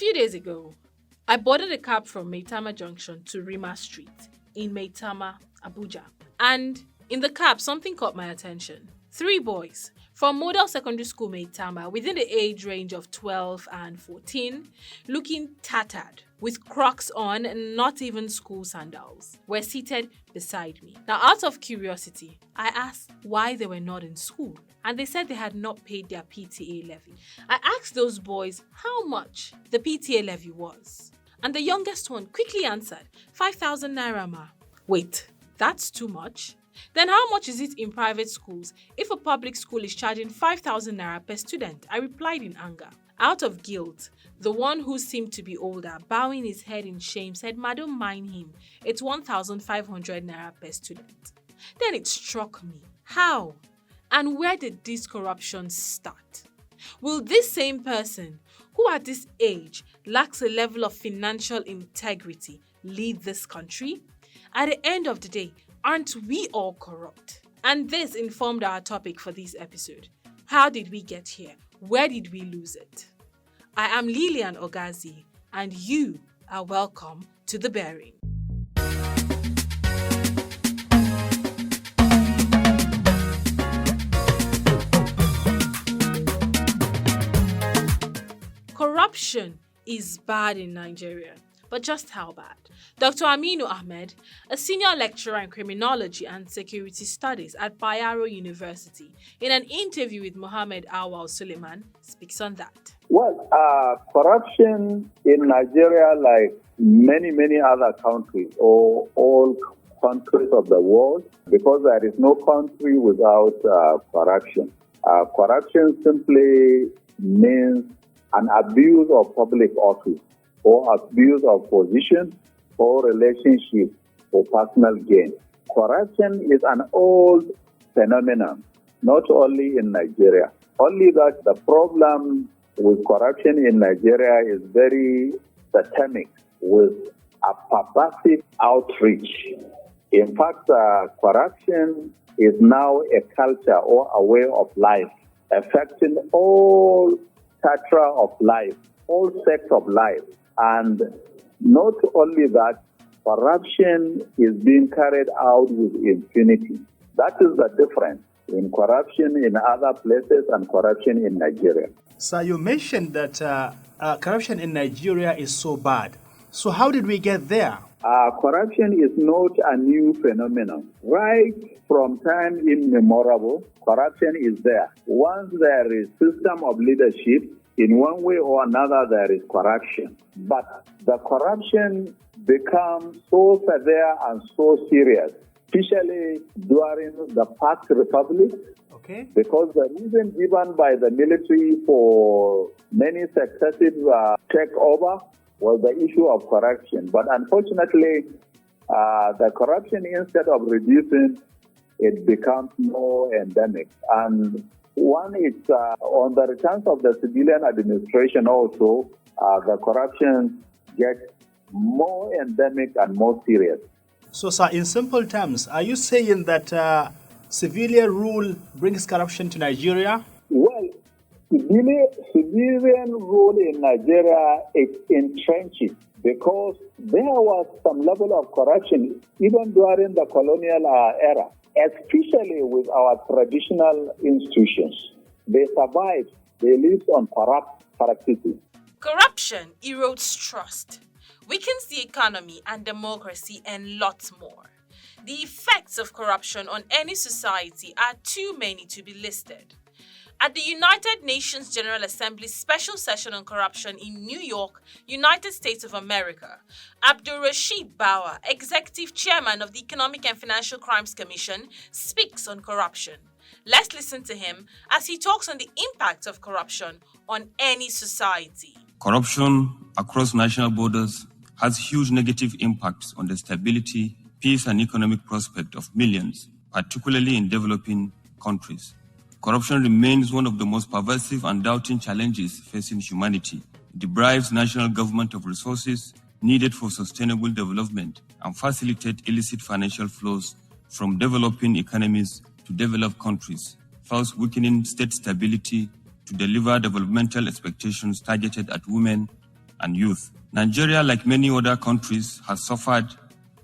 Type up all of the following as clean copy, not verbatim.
few days ago, I boarded a cab from Maitama Junction to Rima Street in Maitama, Abuja. And in the cab, something caught my attention. Three boys from Model Secondary School Maitama within the age range of 12 and 14, looking tattered, with Crocs on and not even school sandals, were seated beside me. Now, out of curiosity, I asked why they were not in school, and they said they had not paid their PTA levy. I asked those boys how much the PTA levy was, and the youngest one quickly answered, 5,000 naira ma. Wait, that's too much? Then how much is it in private schools if a public school is charging 5,000 naira per student? I replied in anger. Out of guilt, the one who seemed to be older, bowing his head in shame, said, "Madam, mind him. It's 1,500 naira per student." Then it struck me. How? And where did this corruption start? Will this same person, who at this age lacks a level of financial integrity, lead this country? At the end of the day, aren't we all corrupt? And this informed our topic for this episode. How did we get here? Where did we lose it? I am Lilian Ogazi, and you are welcome to The Bearing. Corruption is bad in Nigeria. But just how bad? Dr. Aminu Ahmed, a senior lecturer in criminology and security studies at Bayero University, in an interview with Mohammed Awal Suleiman, speaks on that. Well, corruption in Nigeria, like many other countries, or all countries of the world, because there is no country without corruption. Corruption simply means an abuse of public office, or abuse of position, or relationship, or personal gain. Corruption is an old phenomenon, not only in Nigeria. Only that the problem with corruption in Nigeria is very systemic, with a pervasive outreach. In fact, corruption is now a culture or a way of life, affecting all strata of life, all sectors of life. And not only that, corruption is being carried out with impunity. That is the difference in corruption in other places and corruption in Nigeria. So you mentioned that corruption in Nigeria is so bad. So how did we get there? Corruption is not a new phenomenon. Right from time immemorial, corruption is there. Once there is system of leadership, in one way or another, there is corruption. But the corruption becomes so severe and so serious, especially during the past republic. Okay. Because the reason given by the military for many successive takeover was the issue of corruption. But unfortunately, the corruption, instead of reducing, it becomes more endemic. And one is on the returns of the civilian administration also, the corruption gets more endemic and more serious. So, sir, in simple terms, are you saying that civilian rule brings corruption to Nigeria? Well, civilian rule in Nigeria is entrenched because there was some level of corruption even during the colonial era. Especially with our traditional institutions. They survived, they lived on corrupt practices. Corruption erodes trust, weakens the economy and democracy, and lots more. The effects of corruption on any society are too many to be listed. At the United Nations General Assembly's special session on corruption in New York, United States of America, Abdulrasheed Bauer, Executive Chairman of the Economic and Financial Crimes Commission, speaks on corruption. Let's listen to him as he talks on the impact of corruption on any society. Corruption across national borders has huge negative impacts on the stability, peace, and economic prospect of millions, particularly in developing countries. Corruption remains one of the most pervasive and daunting challenges facing humanity. It deprives national government of resources needed for sustainable development and facilitate illicit financial flows from developing economies to developed countries, thus weakening state stability to deliver developmental expectations targeted at women and youth. Nigeria, like many other countries, has suffered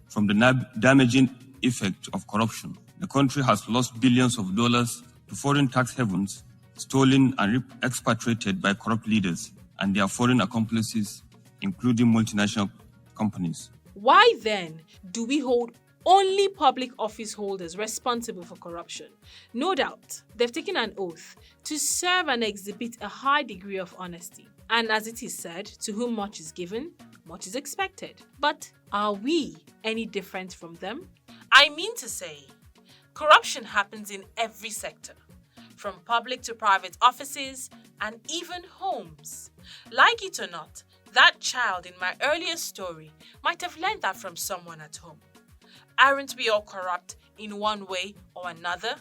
from the damaging effect of corruption. The country has lost billions of dollars to foreign tax havens, stolen and expatriated by corrupt leaders and their foreign accomplices, including multinational companies. Why then do we hold only public office holders responsible for corruption? No doubt, they've taken an oath to serve and exhibit a high degree of honesty. And as it is said, to whom much is given, much is expected. But are we any different from them? I mean to say, corruption happens in every sector, from public to private offices and even homes. Like it or not, that child in my earlier story might have learned that from someone at home. Aren't we all corrupt in one way or another?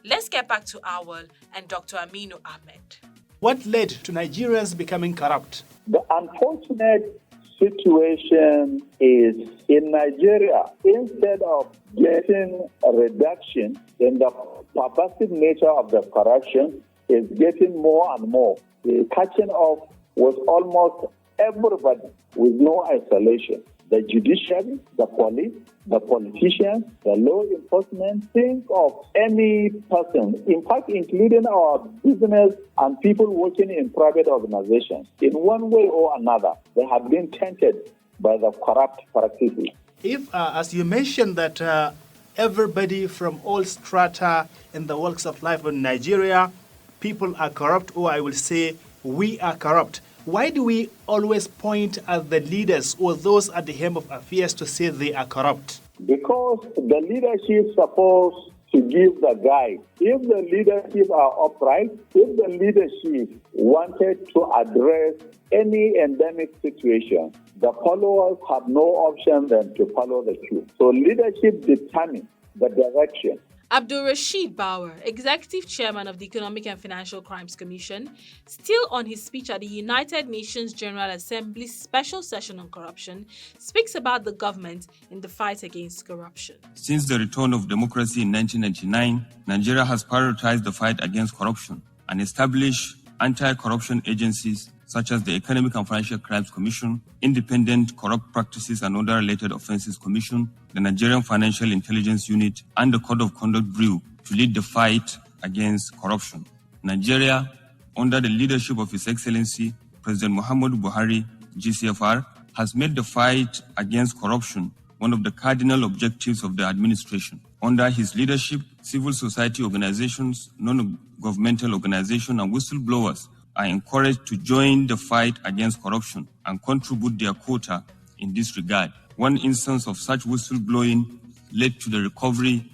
Let's get back to Awal and Dr. Aminu Ahmed. What led to Nigerians becoming corrupt? The unfortunate situation is in Nigeria, instead of getting a reduction in the pervasive nature of the corruption, is getting more and more. The catching up with almost everybody with no isolation. The judiciary, the police, the politicians, the law enforcement, think of any person, in fact, including our business and people working in private organizations. In one way or another, they have been tainted by the corrupt practices. If, as you mentioned, that everybody from all strata in the walks of life in Nigeria, people are corrupt, or I will say, we are corrupt. Why do we always point at the leaders or those at the helm of affairs to say they are corrupt? Because the leadership is supposed to give the guide. If the leadership are upright, if the leadership wanted to address any endemic situation, the followers have no option than to follow the cue. So leadership determines the direction. Abdul Rashid Bauer, Executive Chairman of the Economic and Financial Crimes Commission, still on his speech at the United Nations General Assembly's special session on corruption, speaks about the government in the fight against corruption. Since the return of democracy in 1999, Nigeria has prioritized the fight against corruption and established anti-corruption agencies such as the Economic and Financial Crimes Commission, Independent Corrupt Practices and Other Related Offences Commission, the Nigerian Financial Intelligence Unit, and the Code of Conduct Bureau to lead the fight against corruption. Nigeria, under the leadership of His Excellency President Muhammadu Buhari, GCFR, has made the fight against corruption one of the cardinal objectives of the administration. Under his leadership, civil society organizations, non-governmental organizations, and whistleblowers are encouraged to join the fight against corruption and contribute their quota in this regard. One instance of such whistleblowing led to the recovery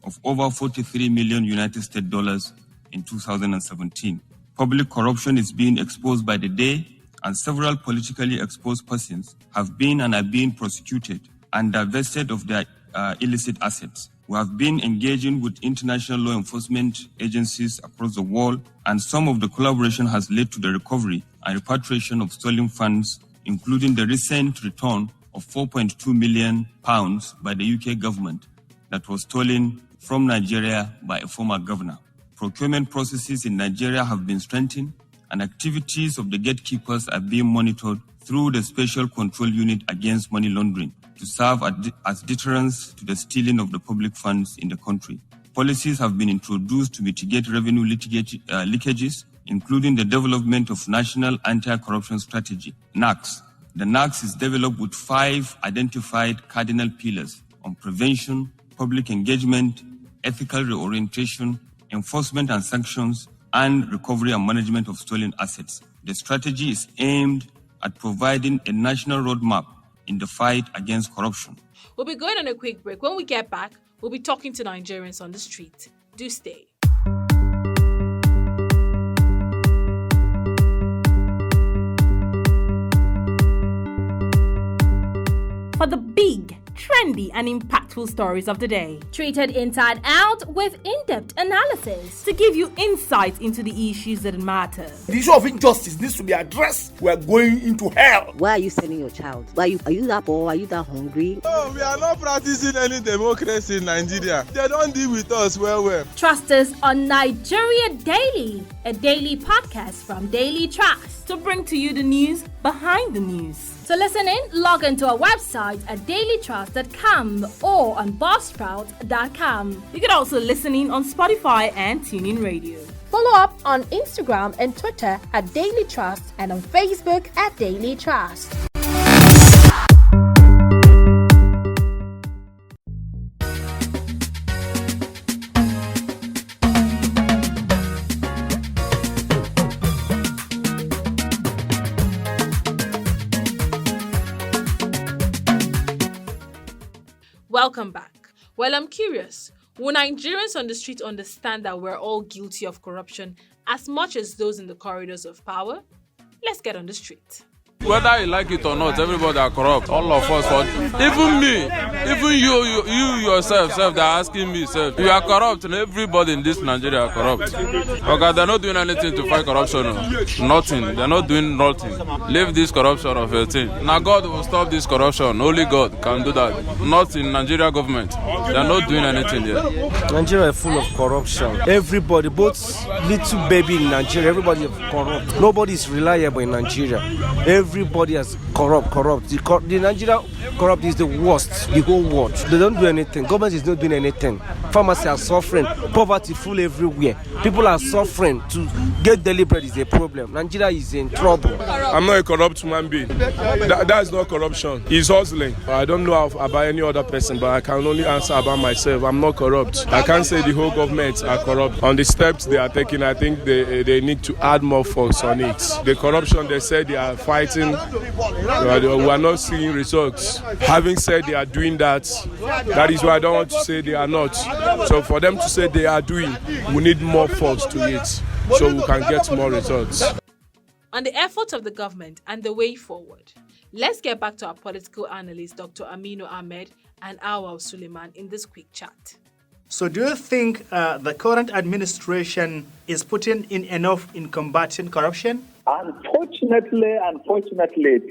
of over 43 million United States dollars in 2017. Public corruption is being exposed by the day, and several politically exposed persons have been and are being prosecuted and divested of their illicit assets. We have been engaging with international law enforcement agencies across the world, and some of the collaboration has led to the recovery and repatriation of stolen funds, including the recent return of £4.2 million by the UK government that was stolen from Nigeria by a former governor. Procurement processes in Nigeria have been strengthened, and activities of the gatekeepers are being monitored through the Special Control Unit Against Money Laundering to serve as deterrence to the stealing of the public funds in the country. Policies have been introduced to mitigate revenue leakages, including the development of National Anti-Corruption Strategy, NACS. The NACS is developed with 5 identified cardinal pillars on prevention, public engagement, ethical reorientation, enforcement and sanctions, and recovery and management of stolen assets. The strategy is aimed at providing a national roadmap in the fight against corruption. We'll be going on a quick break. When we get back, we'll be talking to Nigerians on the street. Do stay. For the big trendy and impactful stories of the day. Treated inside out with in-depth analysis To give you insight into the issues that matter. The issue of injustice needs to be addressed. We are going into hell. Why are you sending your child? Are you that poor? Are you that hungry? No, we are not practicing any democracy in Nigeria. They don't deal with us well. Trust us on Nigeria Daily, a daily podcast from Daily Trust. To bring to you the news behind the news. To listen in, log into our website at dailytrust.com or on buzzsprout.com. You can also listen in on Spotify and TuneIn Radio. Follow up on Instagram and Twitter at Daily Trust and on Facebook at Daily Trust. Welcome back. Well, I'm curious. Will Nigerians on the street understand that we're all guilty of corruption as much as those in the corridors of power? Let's get on the street. Whether you like it or not, everybody are corrupt. All of us, even me, even you yourself, they're asking me, you are corrupt, and everybody in this Nigeria are corrupt. Okay, they're not doing anything to fight corruption. Nothing. They're not doing nothing. Leave this corruption of a thing. Now God will stop this corruption. Only God can do that. Not in Nigeria government. They're not doing anything here. Nigeria is full of corruption. Everybody, both little baby in Nigeria, everybody is corrupt. Nobody is reliable in Nigeria. Everybody is corrupt. The Nigeria corrupt is the worst, the whole world. They don't do anything. Government is not doing anything. Farmers are suffering. Poverty full everywhere. People are suffering. To get daily bread is a problem. Nigeria is in trouble. I'm not a corrupt human being. That's not corruption. It's hustling. I don't know about any other person, but I can only answer about myself. I'm not corrupt. I can't say the whole government are corrupt. On the steps they are taking, I think they need to add more focus on it. The corruption they said they are fighting, we are not seeing results. Having said they are doing that, that is why I don't want to say they are not. So for them to say they are doing, we need more focus to it so we can get more results. On the efforts of the government and the way forward, let's get back to our political analyst, Dr. Aminu Ahmed and Awal Suleiman in this quick chat. So do you think the current administration is putting in enough in combating corruption? Unfortunately,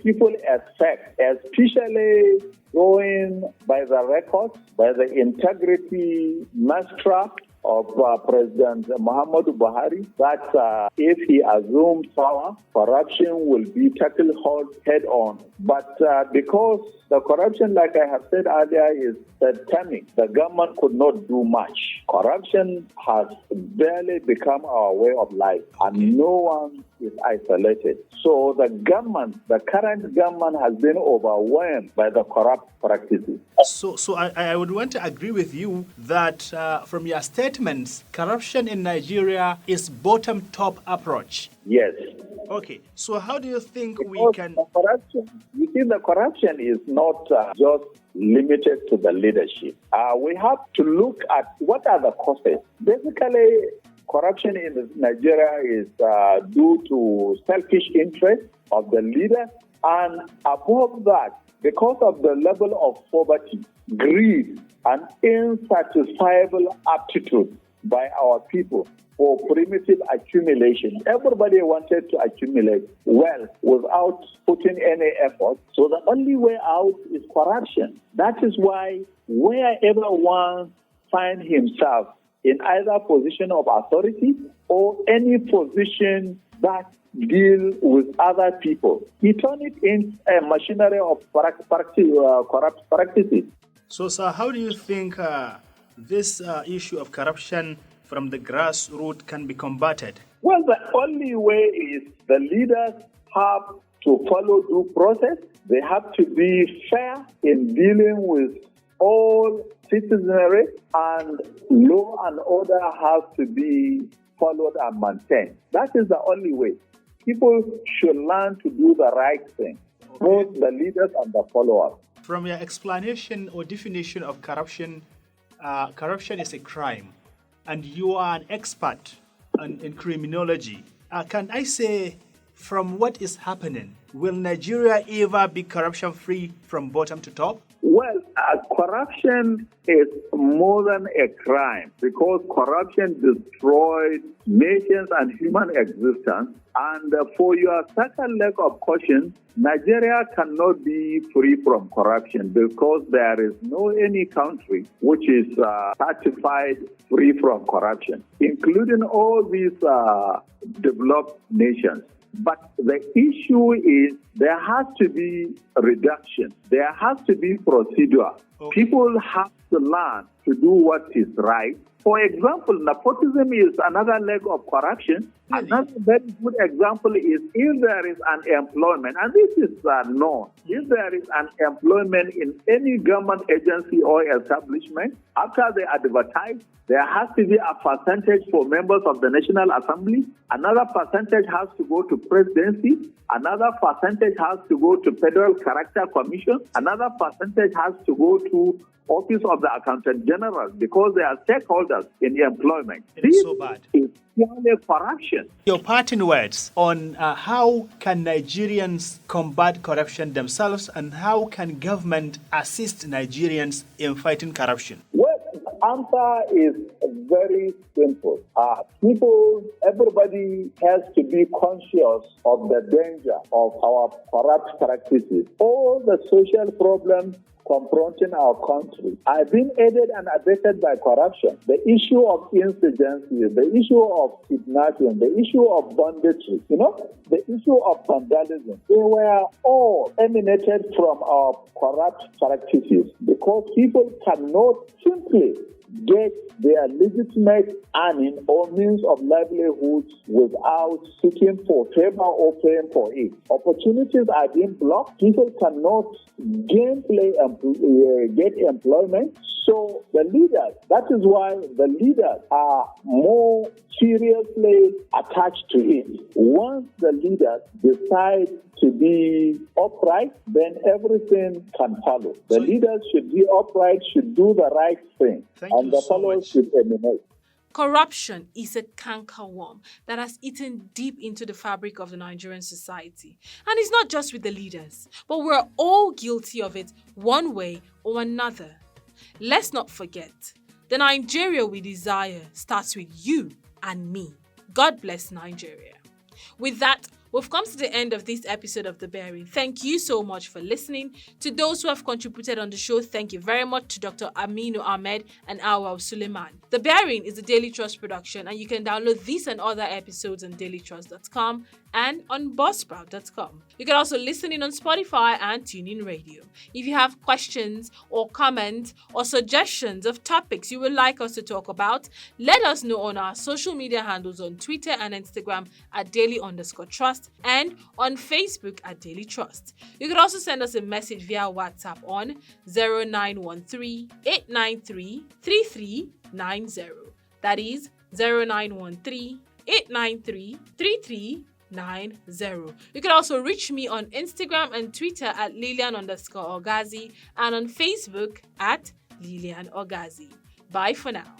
people expect, especially going by the records, by the integrity mantra of President Muhammadu Buhari, that if he assumes power, corruption will be tackled head on. But because the corruption, like I have said earlier, is systemic, the government could not do much. Corruption has barely become our way of life, and no one is isolated. So the current government has been overwhelmed by the corrupt practices. So I would want to agree with you that from your statements, corruption in Nigeria is bottom-top approach. Yes. Okay, so how do you think we can... The corruption is not just limited to the leadership. We have to look at what are the causes. Basically, corruption in Nigeria is due to selfish interest of the leader, and above that, because of the level of poverty, greed, and insatiable aptitude by our people for primitive accumulation. Everybody wanted to accumulate wealth without putting any effort. So the only way out is corruption. That is why wherever one finds himself in either position of authority or any position that deal with other people, he turned it into a machinery of corrupt practices. So, sir, how do you think this issue of corruption from the grassroots can be combated? Well, the only way is the leaders have to follow due process. They have to be fair in dealing with all citizenry, and law and order has to be followed and maintained. That is the only way. People should learn to do the right thing, both the leaders and the followers. From your explanation or definition of corruption, corruption is a crime, and you are an expert in criminology. Can I say from what is happening, will Nigeria ever be corruption-free from bottom to top? Well, corruption is more than a crime because corruption destroys nations and human existence. And for your second leg of caution, Nigeria cannot be free from corruption because there is no any country which is certified free from corruption, including all these developed nations. But the issue is there has to be reduction. There has to be procedure. Okay. People have to learn to do what is right. For example, nepotism is another leg of corruption. Really? Another very good example is if there is unemployment, and this is known, if there is unemployment in any government agency or establishment, after they advertise, there has to be a percentage for members of the National Assembly, another percentage has to go to presidency, another percentage has to go to Federal Character Commission, another percentage has to go to Office of the Accountant General because they are stakeholders in the employment. It's so bad. Is purely corruption. Your parting words on how can Nigerians combat corruption themselves and how can government assist Nigerians in fighting corruption? Well, the answer is very simple. Everybody has to be conscious of the danger of our corrupt practices. All the social problems confronting our country are being aided and abetted by corruption. The issue of insurgency, the issue of kidnapping, the issue of banditry, the issue of vandalism, they were all emanated from our corrupt practices because people cannot simply get their legitimate earning or means of livelihood without seeking for favor or paying for it. Opportunities are being blocked. People cannot get employment. So the leaders, that is why the leaders are more seriously attached to it. Once the leaders decide to be upright, then everything can follow. The leaders should be upright, should do the right thing, and the followers should emanate. Corruption is a cankerworm that has eaten deep into the fabric of the Nigerian society. And it's not just with the leaders, but we're all guilty of it one way or another. Let's not forget, the Nigeria we desire starts with you and me. God bless Nigeria. With that, we've come to the end of this episode of The Bearing. Thank you so much for listening. To those who have contributed on the show, thank you very much to Dr. Aminu Ahmed and Awal Suleiman. The Bearing is a Daily Trust production, and you can download these and other episodes on dailytrust.com and on buzzsprout.com. You can also listen in on Spotify and TuneIn Radio. If you have questions or comments or suggestions of topics you would like us to talk about, let us know on our social media handles on Twitter and Instagram at daily_trust and on Facebook at Daily Trust. You can also send us a message via WhatsApp on 0913 893 3390. That is 0913 893 3390. You can also reach me on Instagram and Twitter at Lilian_Ogazi and on Facebook at Lilian Ogazi. Bye for now.